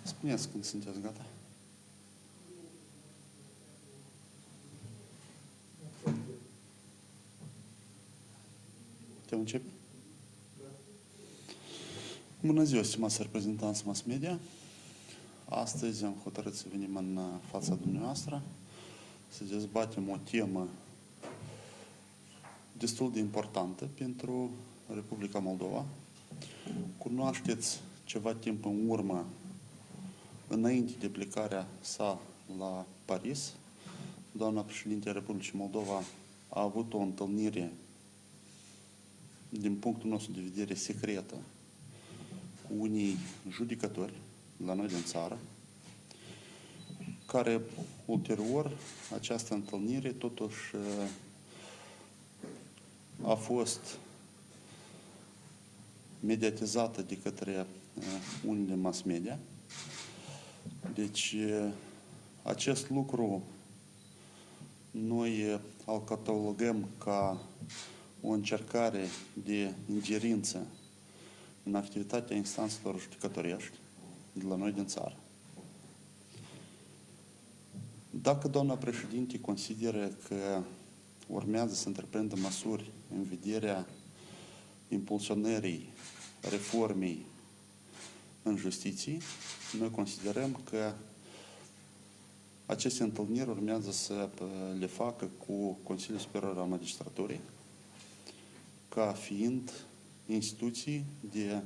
Spuneți când sunteți gata. Putem începe? Bună ziua, stimați reprezentanți mass media. Astăzi am hotărât să venim în fața dumneavoastră să dezbatem o temă destul de importantă pentru Republica Moldova. Cunoașteți ceva timp în urmă, înainte de plecarea sa la Paris, doamna președinte a Republicii Moldova a avut o întâlnire, din punctul nostru de vedere, secretă cu unii judecători la noi din țară, care ulterior această întâlnire totuși a fost mediatizată de către unele mass media. Deci acest lucru noi îl catalogăm ca o încercare de ingerință în activitatea instanțelor judecătorești de la noi din țară. Dacă doamna președinte consideră că urmează să întreprindă măsuri în vederea impulsionării reformei în justiție, noi considerăm că aceste întâlniri urmează să le facă cu Consiliul Superior al Magistraturii, ca fiind instituții de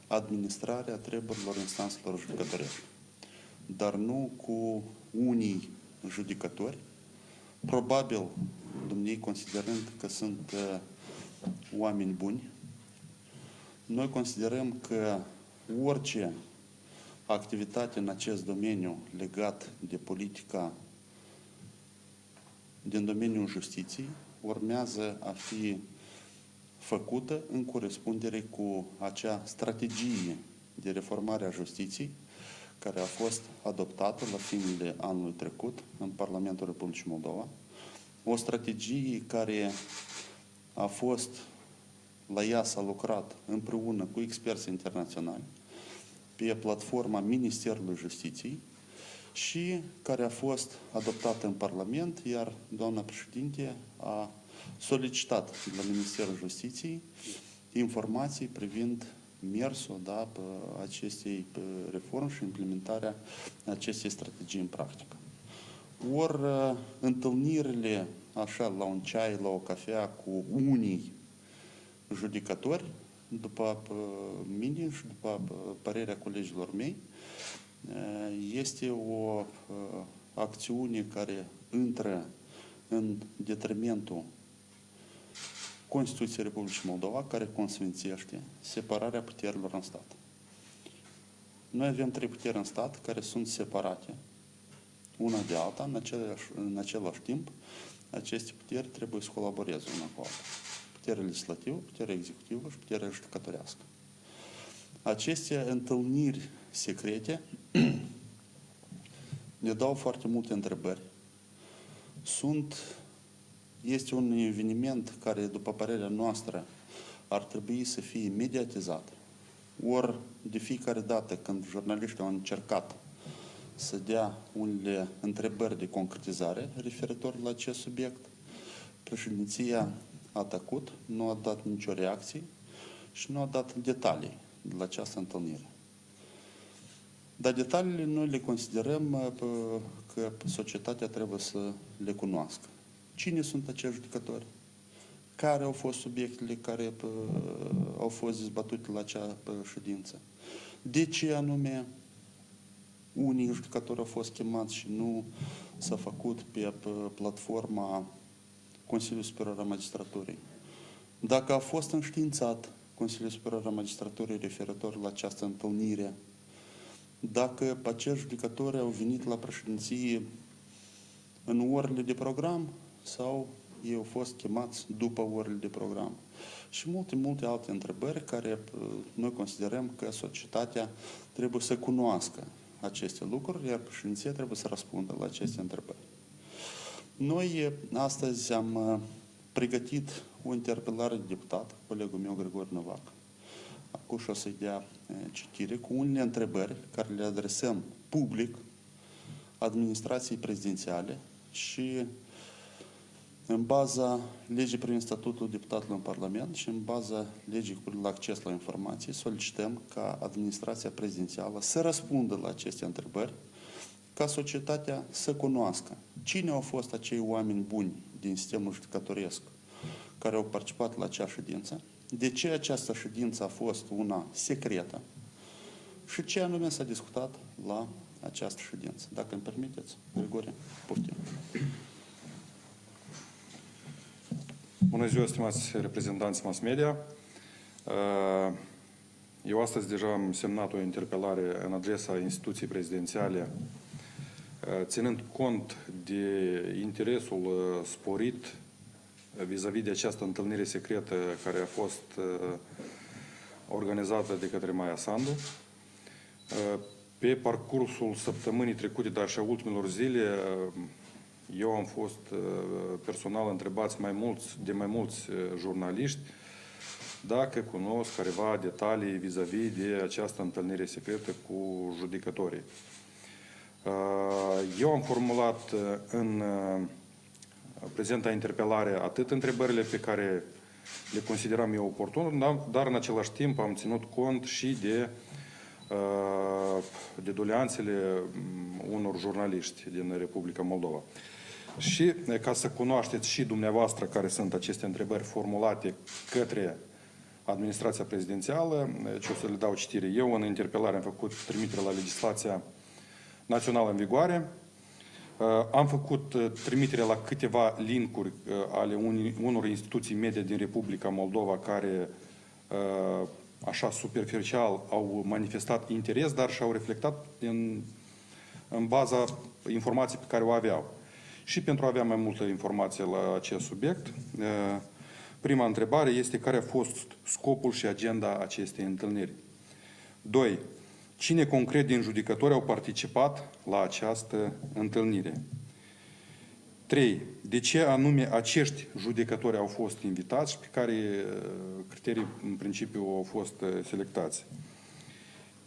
administrare a treburilor instanțelor judecătorești, dar nu cu unii judecători, probabil dumnei considerând că sunt oameni buni. Noi considerăm că orice activitate în acest domeniu legat de politica din domeniul justiției urmează a fi făcută în corespundere cu acea strategie de reformare a justiției care a fost adoptată la finele anului trecut în Parlamentul Republicii Moldova. O strategie care a fost, la ea s-a lucrat împreună cu experți internaționali pe platforma Ministerului Justiției și care a fost adoptată în Parlament, iar doamna președinte a solicitat de la Ministerul Justiției informații privind mersul acestei reforme și implementarea acestei strategii în practică. Ori întâlnirile așa la un ceai, la o cafea cu unii judecători, după mine și după părerea colegilor mei, este o acțiune care intră în detrimentul Constituției Republicii Moldova, care consfințește separarea puterilor în stat. Noi avem 3 puteri în stat care sunt separate una de alta, în același timp, aceste puteri trebuie să colaboreze una cu alta. Puterea legislativă, puterea executivă și puterea judecătorească. Aceste întâlniri secrete ne dau foarte multe întrebări. Este un eveniment care, după părerea noastră, ar trebui să fie mediatizat. Ori de fiecare dată când jurnaliștii au încercat să dea unele întrebări de concretizare referitor la acest subiect, președinția a tacut, nu a dat nicio reacție și nu a dat detalii de la această întâlnire. Dar detaliile noi le considerăm că societatea trebuie să le cunoască. Cine sunt acești judecători? Care au fost subiectele care au fost dezbătute la acea ședință? De ce anume unii judecători au fost chemați și nu s-a făcut pe platforma Consiliului Superior al Magistraturii? Dacă a fost înștiințat Consiliul Superior al Magistraturii referitor la această întâlnire, dacă acești judecători au venit la președinție în orele de program sau ei au fost chemați după orele de program. Și multe alte întrebări care noi considerăm că societatea trebuie să cunoască aceste lucruri, iar președinția trebuie să răspundă la aceste întrebări. Noi astăzi am pregătit o interpelare de deputat, colegul meu Grigore Novac. acum și o să-i dea citire, cu unele întrebări care le adresăm public administrației prezidențiale și în baza legii privind statutul deputatului în Parlament și în baza legii cu acces la informații, solicităm ca administrația prezidențială să răspundă la aceste întrebări, ca societatea să cunoască cine au fost acei oameni buni din sistemul judecătoresc care au participat la acea ședință, de ce această ședință a fost una secretă și ce anume s-a discutat la această ședință. Dacă îmi permiteți, Grigore, poftim. Bună ziua, stimați reprezentanți mass media. Eu astăzi deja am semnat o interpelare în adresa instituției prezidențiale, ținând cont de interesul sporit vis-a-vis de această întâlnire secretă care a fost organizată de către Maia Sandu. Pe parcursul săptămânii trecute, dar și a ultimilor zile, eu am fost personal întrebați de mai mulți jurnaliști dacă cunosc careva detalii vis-a-vis de această întâlnire secretă cu judecătorii. Eu am formulat în prezenta interpelare atât întrebările pe care le consideram eu oportun, dar în același timp am ținut cont și de doleanțele unor jurnaliști din Republica Moldova. Și ca să cunoașteți și dumneavoastră care sunt aceste întrebări formulate către administrația prezidențială, ce o să le dau citire. Eu în interpelare am făcut trimitere la legislația națională în vigoare, am făcut trimitere la câteva linkuri ale unor instituții medie din Republica Moldova care așa superficial au manifestat interes, dar și-au reflectat în baza informației pe care o aveau. Și pentru a avea mai multă informație la acest subiect, prima întrebare este care a fost scopul și agenda acestei întâlniri. 2. Cine concret din judecători au participat la această întâlnire? 3. De ce anume acești judecători au fost invitați și pe care criterii în principiu au fost selectați?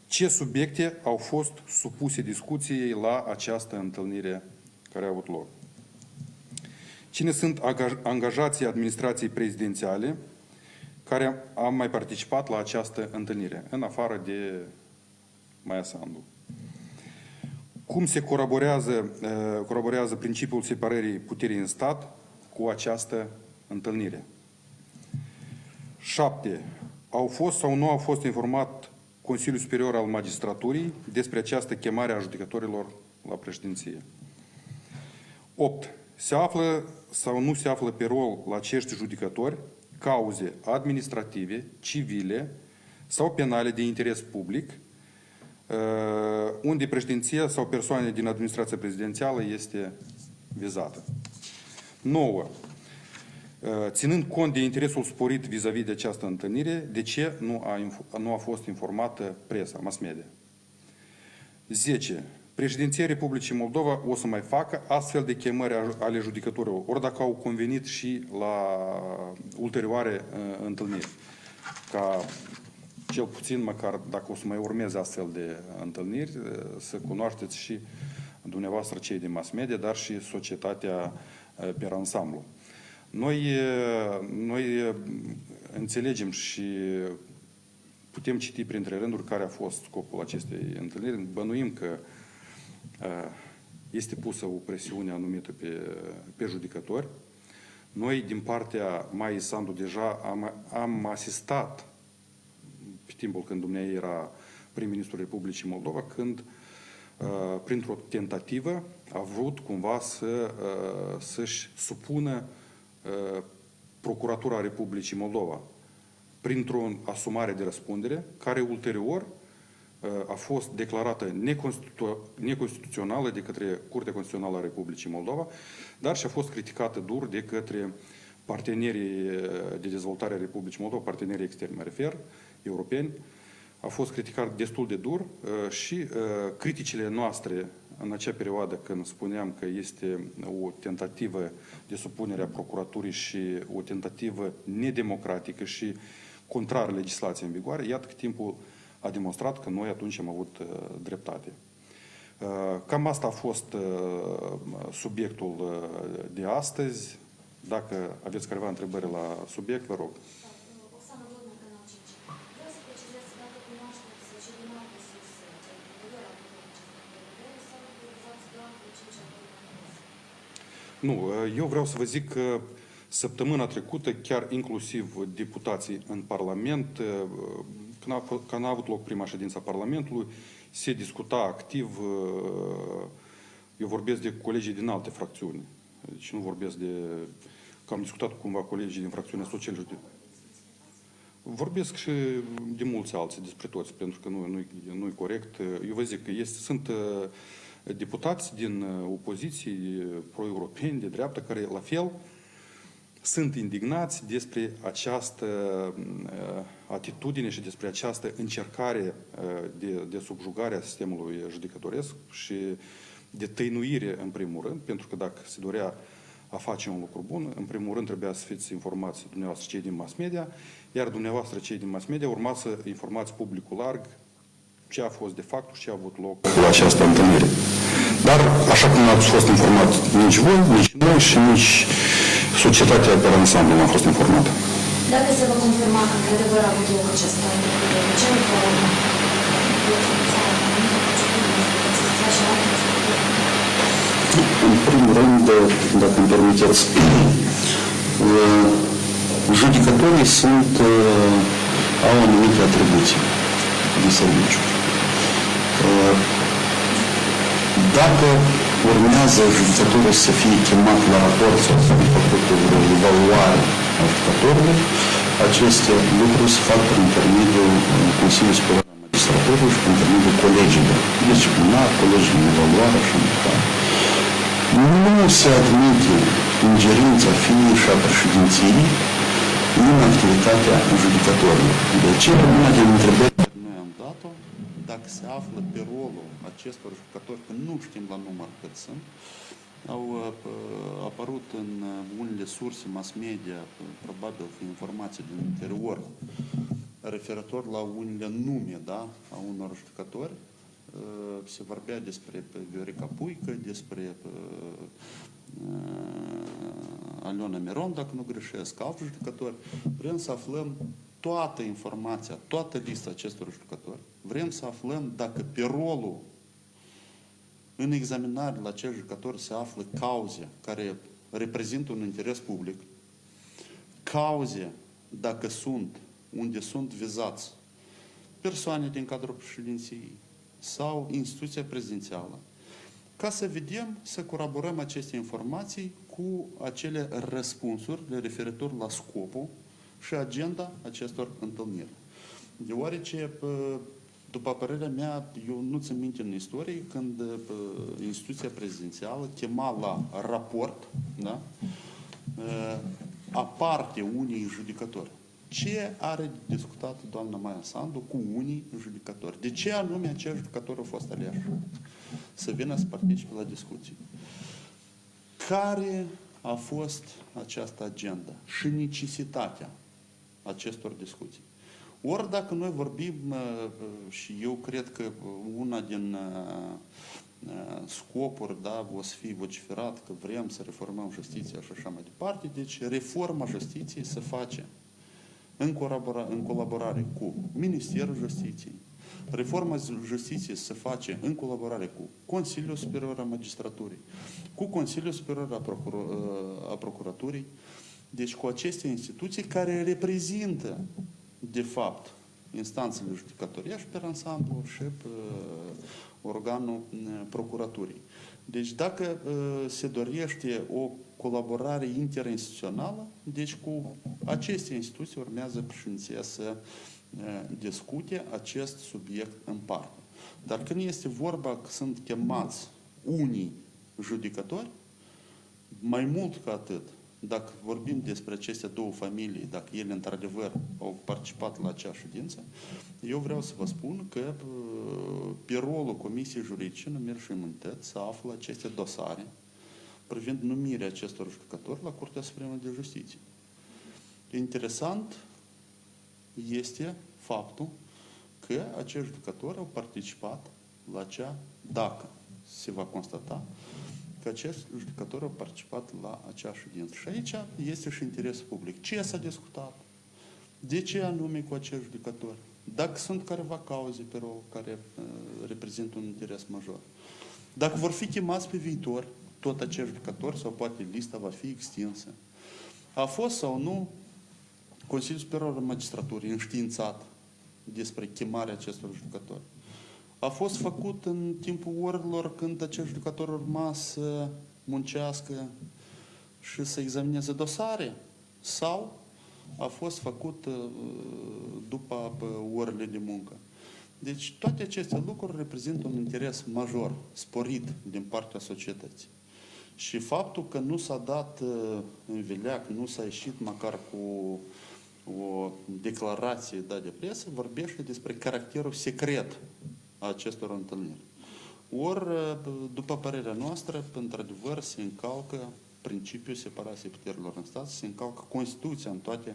Ce subiecte au fost supuse discuției la această întâlnire care a avut loc? Cine sunt angajații administrației prezidențiale care au mai participat la această întâlnire, în afară de Maia Sandu? Cum se coroborează principiul separării puterii în stat cu această întâlnire? 7. Au fost sau nu au fost informat Consiliul Superior al Magistraturii despre această chemare a judecătorilor la președinție? 8. Se află sau nu se află pe rol la acești judecători cauze administrative, civile sau penale de interes public, unde președinția sau persoane din administrația prezidențială este vizată. 9. Ținând cont de interesul sporit vis-a-vis de această întâlnire, de ce nu a fost informată presa, mass media? 10. Președinția Republicii Moldova o să mai facă astfel de chemări ale judecătorilor, ori dacă au convenit și la ulterioare întâlniri. Ca cel puțin, măcar dacă o să mai urmeze astfel de întâlniri, să cunoașteți și dumneavoastră cei din mass media, dar și societatea pe ansamblu. Noi înțelegem și putem citi printre rânduri care a fost scopul acestei întâlniri. Bănuim că este pusă o presiune anumită pe judecători. Noi, din partea Maiei Sandu, deja am asistat pe timpul când dumneavoastră era prim-ministrul Republicii Moldova, când, printr-o tentativă, a vrut cumva să-și supună Procuratura Republicii Moldova printr-o asumare de răspundere, care ulterior a fost declarată neconstituțională de către Curtea Constituțională a Republicii Moldova, dar și a fost criticată dur de către partenerii de dezvoltare a Republicii Moldova, partenerii externi, mă refer, europeni. A fost criticat destul de dur și criticile noastre în acea perioadă când spuneam că este o tentativă de supunere a procuraturii și o tentativă nedemocratică și contrar legislației în vigoare, iată că timpul a demonstrat că noi atunci am avut dreptate. Cam asta a fost subiectul de astăzi. Dacă aveți careva întrebări la subiect, vă rog. Oksana Dodna, Canal 5. Vreau să precizez dacă cunoașteți și din alte surse întrebări sau utilizați doar pe 5 Nu, eu vreau să vă zic că săptămâna trecută, chiar inclusiv deputații în Parlament, când a avut loc prima ședință a Parlamentului, se discuta activ, eu vorbesc de colegii din alte fracțiuni, deci nu vorbesc de, că am discutat cumva colegii din fracțiunea socialiștilor. Vorbesc și de mulți alții despre toți, pentru că nu e corect. Eu vă zic că sunt deputați din opoziții pro-europeni, de dreapta, care la fel sunt indignați despre această atitudine și despre această încercare de subjugare a sistemului judecătoresc și de tăinuire în primul rând, pentru că dacă se dorea a face un lucru bun, în primul rând trebuia să fiți informați dumneavoastră cei din mass media, iar dumneavoastră cei din mass media urma să informați publicul larg ce a fost de fapt și ce a avut loc la această întâlnire. Dar, așa cum n-ați fost informat nici voi, nici noi și nici societatea pe ansamblu nu a fost informată. Dacă se va confirma că într-adevăr a avut loc această întâlnire, ce nu va urma? În primul rând, dacă îmi permiteți, judecătorii au anumite atribuții de serviciu. Dacă urmează judecătorul să fie chemat la raport sau să fie făcut o evaluare a judecătorului, aceste lucruri se fac prin intermediul Consiliului Superior al Magistraturii și prin intermediul colegilor disciplinar, colegii de evaluare și mai departe. Nu se admite ingerința fie și a președinției în activitatea judecătorilor. De ce una din întrebări Noi am dat-o, dacă se află pe rolul acestor judecători, că nu știm la număr cât sunt, au apărut în unele surse mass media, probabil că informații din interior, referitor la unele nume, da, a unor judecători. Se vorbea despre Viorica Puică, despre Aliona Miron, dacă nu greșesc, alți judecători. Vrem să aflăm toată informația, toată lista acestor judecători. Vrem să aflăm dacă pe rolul în examinare la acest judecător se află cauze care reprezintă un interes public, cauze dacă sunt, unde sunt vizați persoane din cadrul președinției sau instituția prezidențială, ca să vedem, să colaborăm aceste informații cu acele răspunsuri referitor la scopul și agenda acestor întâlniri. Deoarece, după părerea mea, eu nu țin minte în istorie când instituția prezidențială chema la raport, da, aparte unii judecători. Ce are de discutat doamna Maia Sandu cu unii judecători? De ce anume acești judecători au fost aleși? Să vină să participe la discuții. Care a fost această agenda și necesitatea acestor discuții? Ori dacă noi vorbim, și eu cred că una din scopuri, da, o să fie vociferat că vrem să reformăm justiția și așa mai departe, deci reforma justiției se face în colaborare cu Ministerul Justiției. Reforma justiției se face în colaborare cu Consiliul Superior al Magistraturii, cu Consiliul Superior al Procuraturii, deci cu aceste instituții care reprezintă, de fapt, instanțele judecătorești pe ansamblu și pe organul procuraturii. Deci dacă se dorește o colaborare interinstituțională, deci cu aceste instituții urmează președinția să discute acest subiect în parte. Dar când este vorba că sunt chemați unii judecători, mai mult ca atât, dacă vorbim despre aceste două familii, dacă ele într-adevăr au participat la acea ședință, eu vreau să vă spun că pe rolul Comisiei Juridice, Numiri și Imunități, se află aceste dosare privind numirea acestor judecători la Curtea Supremă de Justiție. Interesant este faptul că acești jucători au participat la dacă se va constata că acești jucători au participat la acea ședință. Și aici este și interesul public. Ce s-a discutat? De ce anume cu acești jucători? Dacă sunt careva cauze pe rău care reprezintă un interes major. Dacă vor fi chemați pe viitor tot acești jucători, sau poate lista va fi extinsă, a fost sau nu Consiliul Superior al Magistraturii înștiințat despre chemarea acestor jucători? A fost făcut în timpul orelor când acești jucători urma să muncească și să examineze dosare? Sau a fost făcut după orele de muncă? Deci toate aceste lucruri reprezintă un interes major, sporit din partea societății. Și faptul că nu s-a dat în vileag, nu s-a ieșit măcar cu o declarație de presă, vorbește despre caracterul secret a acestor întâlniri. Ori, după părerea noastră, într-adevăr, se încalcă principiul separației puterilor în stat, se încalcă Constituția în toate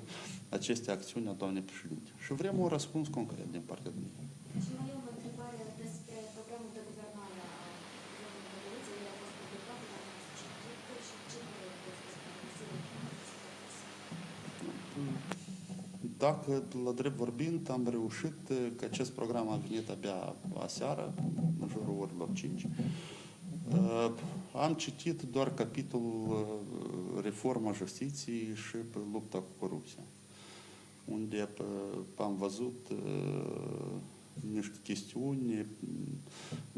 aceste acțiuni a doamnei președinte. Și vrem un răspuns concret din partea dumneavoastră. Și mai am o întrebare despre programul de guvernare a domnului Bădăliță. El a fost publicat la citit și ce părere aveți despre Consiliul? Dacă, la drept vorbind, am reușit că acest program a venit abia aseară, în jurul orelor 5. Am citit doar capitolul reforma justiției și lupta cu corupția, unde am văzut niște chestiuni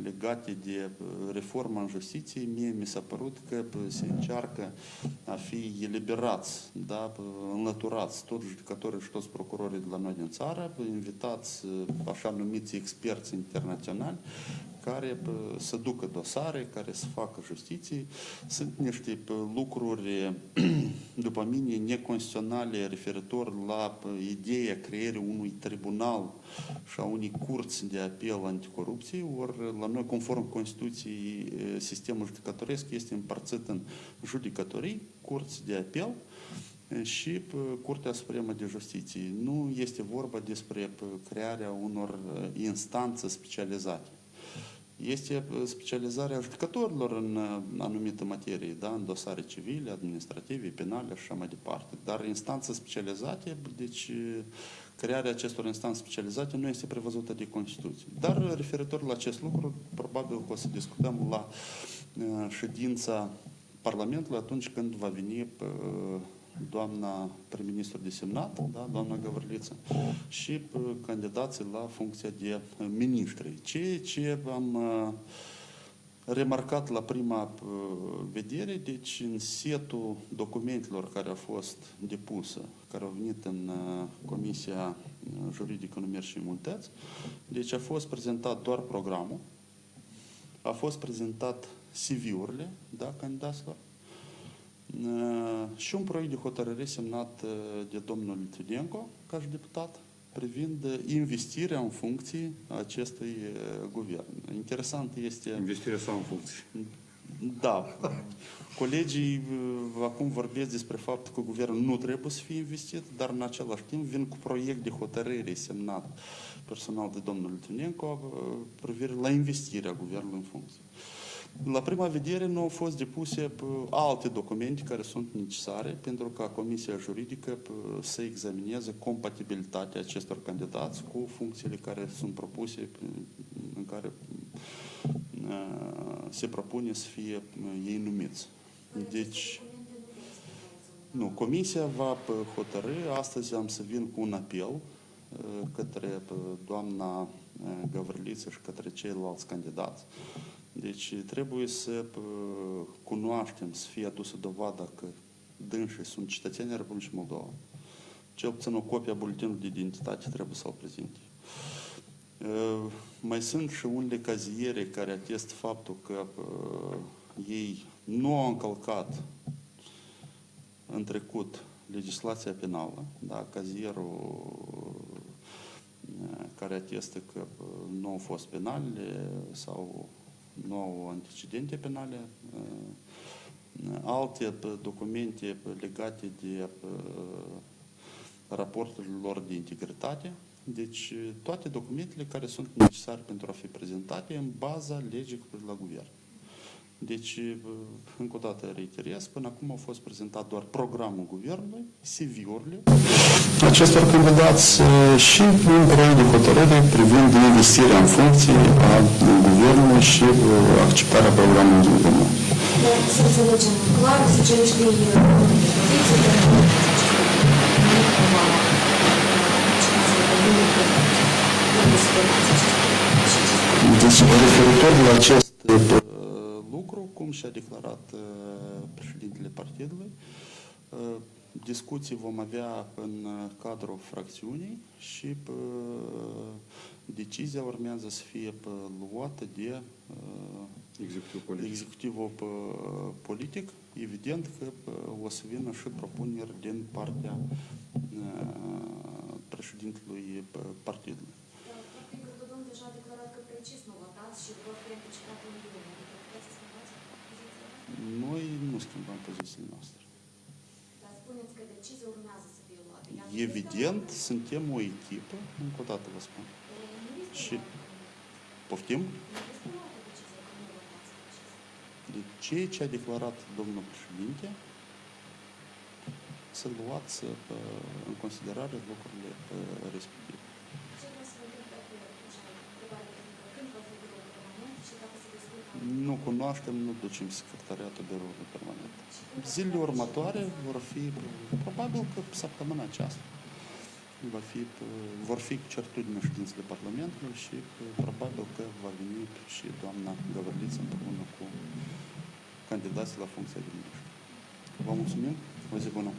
legate de reforma în justiție. Mie mi s-a părut că se încearcă a fi eliberați, da, înlăturați toți judecătorii și toți procurorii de la noi din țară, invitați așa numiți experți internaționali care să ducă dosare, care să facă justiție. Sunt niște lucruri, după mine, neconstituționale referitor la ideea creării unui tribunal și a unei curți de apel anticorupție, ori la noi, conform Constituției, sistemul judecătoresc este împărțit în judecătorii, curți de apel și Curtea Supremă de Justiție. Nu este vorba despre crearea unor instanțe specializate. Este specializarea judecătorilor în anumite materii, da? În dosare civile, administrative, penale și așa mai departe. Dar instanțe specializate, deci crearea acestor instanțe specializate nu este prevăzută de Constituție. Dar referitor la acest lucru, probabil că o să discutăm la ședința Parlamentului atunci când va veni doamna prim-ministru desemnat, da, doamna Găvărliță, și candidații la funcția de ministri. Ceea ce am remarcat la prima vedere, deci în setul documentelor care au fost depuse, care au venit în Comisia Juridică, Numeri și Imunități, deci a fost prezentat doar programul, a fost prezentat CV-urile, da, candidaților, și un proiect de hotărâre semnat de domnul Litvinenko, ca și deputat, privind investirea în funcții acestui guvern. Interesant este... Investirea sau în funcții? Da. Colegii acum vorbesc despre faptul că guvernul nu trebuie să fie investit, dar în același timp vin cu proiect de hotărâre semnat personal de domnul Litvinenko privire la investirea guvernului în funcții. La prima vedere nu au fost depuse alte documente care sunt necesare pentru ca Comisia Juridică să examineze compatibilitatea acestor candidați cu funcțiile care sunt propuse, în care se propune să fie ei numiți. Deci, nu, Comisia va hotărâ, astăzi am să vin cu un apel către doamna Găvărliță și către ceilalți candidați. Deci trebuie să cunoaștem, să fie adusă dovada că dânsii sunt cetățenii Republicii Moldova. Cel puțin o copie a buletinului de identitate trebuie să-l prezinte. Mai sunt și unele caziere care atestă faptul că ei nu au încălcat în trecut legislația penală, da, cazierul care atestă că nu au fost penale sau nu au antecedente penale, alte documente legate de raporturile lor de integritate. Deci toate documentele care sunt necesare pentru a fi prezentate în baza legii cu privire la guvern. Deci, încă o dată reiterez, până acum au fost prezentat doar programul guvernului, CV-urile. Acestor candidați și un proiect de hotărâre privind investirea în funcție a guvernului și acceptarea programului de guvernare. Dar să înțelegem clar, socialiștii poziție pentru Deci, referitor la acest lucru, cum și-a declarat președintele partidului, discuții vom avea în cadrul fracțiunii și decizia urmează să fie luată de executivul politic. Evident că o să vină și propuneri din partea președintelui partidului. Partidul domnul deja a declarat că precis nu votați și vor fi anticipate în iunie. Puteți să schimbați poziția? Noi nu schimbăm pozițiile noastre. Dar spuneți că decizia urmează să fie luată. Evident, suntem o echipă, încă o dată vă spun. Și poftim? De ceea ce a declarat domnul președinte, să luați în considerare lucrurile respective. Nu cunoaștem, nu ducem secretariatul biroului permanent. Zilele următoare vor fi, probabil că săptămâna aceasta, vor fi certitudine ședințele Parlamentului și probabil că va veni și doamna Gavriliță împreună cu candidații la funcția de ministru. Vă mulțumim, o zi bună!